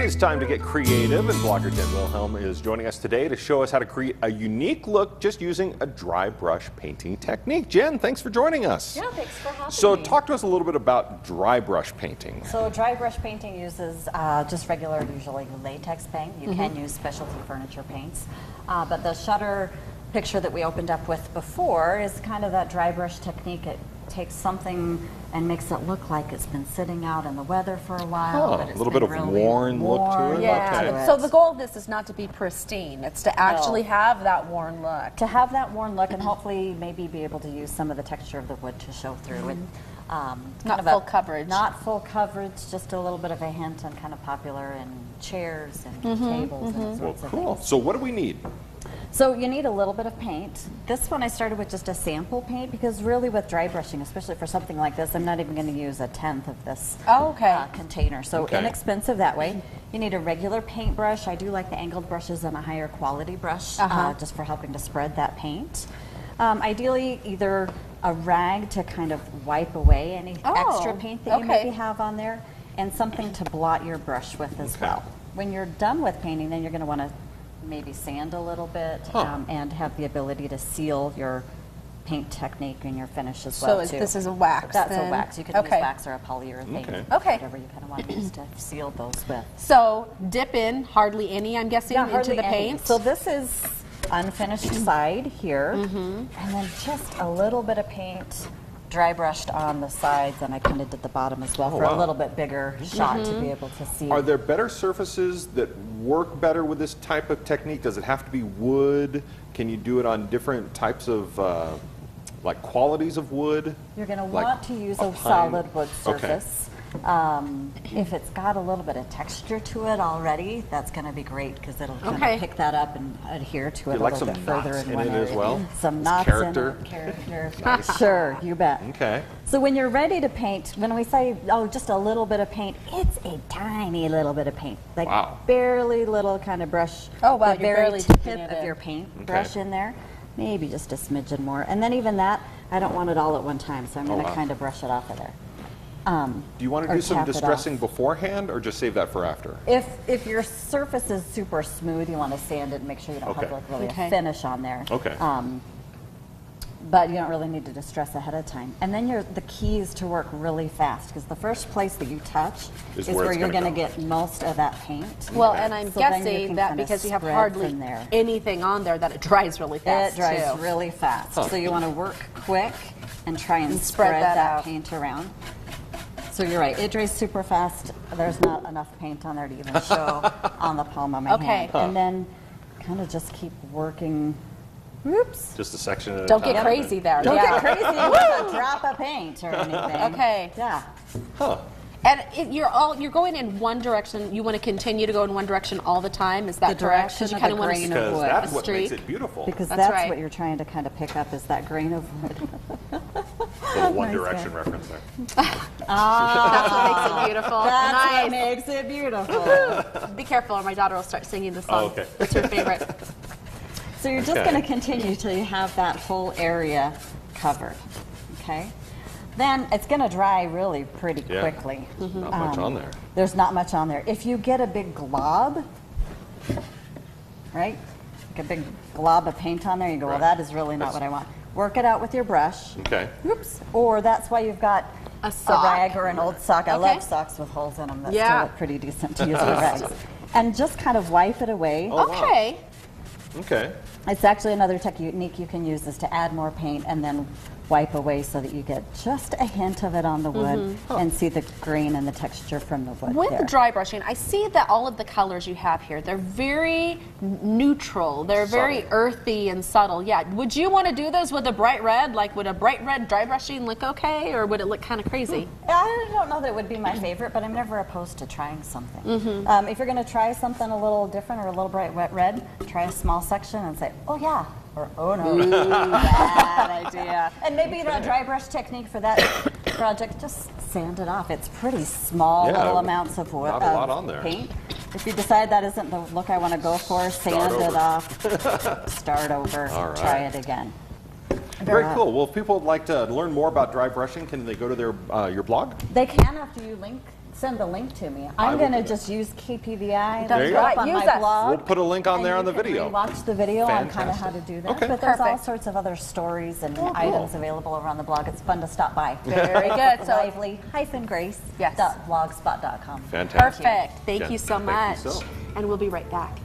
is time to get creative, and blogger Jen Wilhelm is joining us today to show us how to create a unique look just using a dry brush painting technique. Jen, thanks for joining us. Yeah, thanks for having me. So talk to us a little bit about dry brush painting. So dry brush painting uses just regular, usually latex paint. You can use specialty furniture paints. But the shutter picture that we opened up with before is kind of that dry brush technique. It takes something and makes it look like it's been sitting out in the weather for a while. But A it's little been bit of really worn look to it. Yeah. Okay. So the goal of this is not to be pristine. It's to actually have that worn look. To have that worn look and hopefully maybe be able to use some of the texture of the wood to show through it. Not full coverage. Not full coverage, just a little bit of a hint and kind of popular in chairs and tables and sorts of Cool. things. So what do we need? So you need a little bit of paint. This one I started with just a sample paint because really with dry brushing, especially for something like this, I'm not even going to use 1/10 of this container. So inexpensive that way. You need a regular paintbrush. I do like the angled brushes and a higher quality brush just for helping to spread that paint. Ideally either a rag to kind of wipe away any extra paint that you maybe have on there, and something to blot your brush with as well. When you're done with painting, then you're going to want to maybe sand a little bit and have the ability to seal your paint technique and your finish as well. So this is a wax. That's then. a wax. You can use wax or a polyurethane. Whatever you kind of want to use to seal those with. So dip in hardly any, I'm guessing, into the paint. So this is unfinished side here, and then just a little bit of paint dry brushed on the sides, and I kind of did the bottom as well for a little bit bigger shot to be able to see. Are there better surfaces that work better with this type of technique? Does it have to be wood? Can you do it on different types of like qualities of wood? You're going to want to use a solid wood surface. If it's got a little bit of texture to it already, that's going to be great because it'll kind of pick that up and adhere to it a little bit further in one area. As well? Some knots character. in it. Character. Sure, you bet. Okay. So when you're ready to paint, when we say, oh, just a little bit of paint, it's a tiny little bit of paint. Like barely little kind of brush. Oh, wow, the you're very barely tip of your paint brush in there. Maybe just a smidgen more. And then even that, I don't want it all at one time, so I'm going to kind of brush it off of there. Do you want to do some distressing beforehand or just save that for after? If your surface is super smooth, you want to sand it and make sure you don't have like really a finish on there. But you don't really need to distress ahead of time. And then the key is to work really fast because the first place that you touch is where you're going to get most of that paint. Well, and I'm guessing that because you have hardly anything on there that it dries really fast. It dries really fast. So you want to work quick and try and spread that paint around. So you're right, it dries super fast. There's not enough paint on there to even show on the palm of my hand. And then kind of just keep working. Oops. Just a section at a time. Don't get crazy there. Don't get crazy with a drop of paint or anything. Yeah. And you're going in one direction. You want to continue to go in one direction all the time. Is that correct? Because you kind of want to because that's what makes it beautiful. Because that's what you're trying to kind of pick up is that grain of wood. Little One Direction reference there. That's what makes it beautiful. That's what makes it beautiful. Be careful, or my daughter will start singing the song. It's her favorite. So you're just going to continue till you have that whole area covered. Okay. Then it's going to dry really pretty quickly. Not much on there. There's not much on there. If you get a big glob, right? Like a big glob of paint on there, you go, well, that is really not what I want. Work it out with your brush. Oops. Or that's why you've got a rag or an old sock. I love socks with holes in them. That's still look pretty decent to use with rags. And just kind of wipe it away. Okay. It's actually another technique you can use is to add more paint and then wipe away so that you get just a hint of it on the wood and see the grain and the texture from the wood. With the dry brushing, I see that all of the colors you have here, they're very neutral. They're very earthy and subtle. Yeah. Would you want to do those with a bright red? Like, would a bright red dry brushing look okay, or would it look kind of crazy? I don't know that it would be my favorite, but I'm never opposed to trying something. If you're going to try something a little different or a little bright wet red, try a small section and say, oh yeah, or oh no, bad idea. And maybe that dry brush technique for that project, just sand it off. It's pretty small little amounts of wood, not a lot on there. Paint. If you decide that isn't the look I want to go for, sand it off, start over, try it again. Very cool. Well, if people would like to learn more about dry brushing, can they go to their your blog? They can after you link send the link to me. I'm going to just use KPVI. That's up right. on Use my us. blog. We'll put a link on there on the video. Watch the video on kind of how to Fantastic. do that. Okay. But there's all Perfect. sorts of other stories and cool. items available around the blog. It's fun to stop by. Very good. So lively-grace.blogspot.com. Fantastic. perfect. Thank Jen, you so thank much. you so. And we'll be right back.